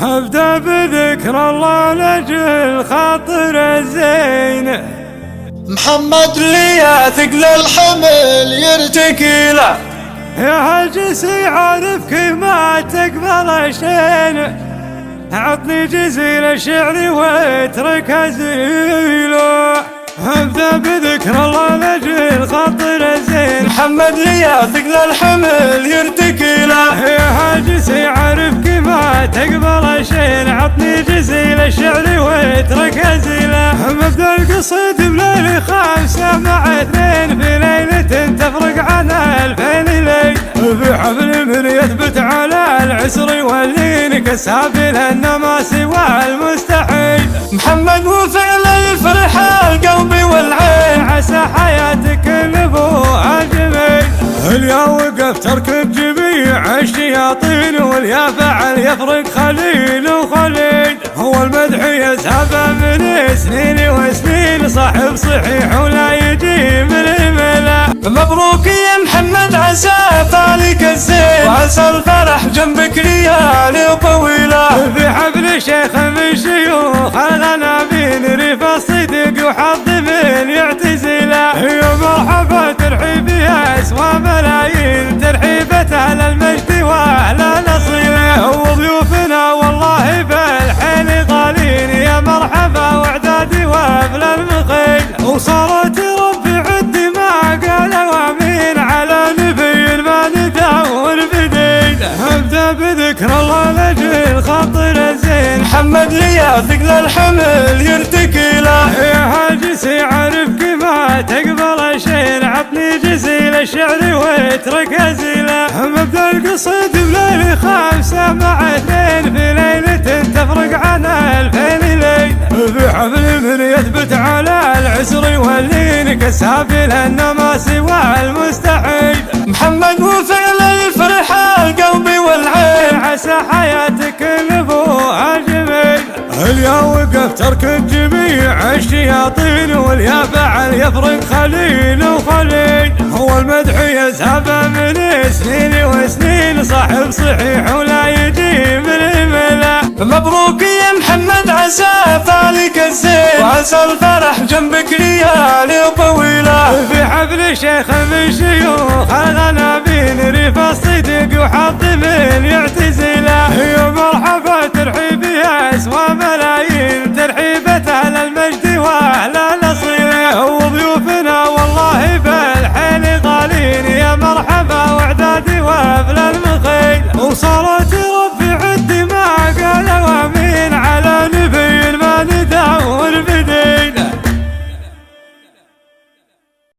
ابدأ بذكر الله لأجل خاطر الزين. محمد لي ثقل الحمل يرتكي له، يا هالجسي عارفك ما تقبل شين، عطني جزيل الشعر واترك هزيله. ابدأ بذكر الله لأجل خاطر الزين. محمد لي ثقل الحمل يرتكي له، يا هالجسي عارفك ما تقبل شين، عطني جزيل الشعر واترك هزيله. مبدأ القصيد بليل خمسة مع اثنين، في ليلة تفرق عن 2000 ليل، في حفل من يثبت على العسر واللين، كالسافل انما سوى المستحيل. محمد وفعل الفرحة القلب والعين، عسى حياتك نبوها الجميل. اليا وقف ترك الجميع الشياطين، واليا فعل يفرق خليل وخليل. هو المدح يذهب من سنين وسنين، صاحب صحيح ولا يجي من الملا. مبروك يا محمد عسى فالك الزين، وعسى الفرح جنبك ليالي طويلة. في حفل شيخ من شيوخ الغنابين، ريف الصدق وحظ من يعتزله. يا مرحبا ترحيب يا اسوى ملايين، ترحيبة اهل المجد واهل الاصيله. وضيوفنا والله بالحين غالين، يا مرحبا واعدادي وافل المخيل. وصارت ربي عندي ما قال وامين، على نبي ما ندور بدين. ابدا بذكر الله لاجل خاطر الزين. محمد لي ثقل الحمل يرتكي له، يا هالجسي عارفك ما تقبل شين، عطني جزيل الشعر واترك هزيله. مبدأ القصيد بليل خمسة مع اثنين، في ليلة تفرق عن 2000 ليل، في حفل من يثبت على العسر واللين، كالسافل انما سوى المستحيل. محمد وفعل الفرحة القلب والعين، عسى حياتك نبوها الجميل. اليا وقف ترك الجميع الشياطين، واليا فعل يفرق خليل وخليل. هو المدح يذهب من سنين وسنين، صاحب صحيح ولا يجي من الملا. مبروك يا محمد عسى فالك الزين، وعسى الفرح جنبك ليالي طويلة. في حفل شيخ من شيوخ الغنابين، ريف الصدق وحظ من يعتزله. يا مرحبا ترحيب يا اسوى ملايين، ترحيبة اهل المجد واهل الاصيله. وضيوفنا والله بالحين غالين، يا مرحبا واعدادي وافل المخيل. وصار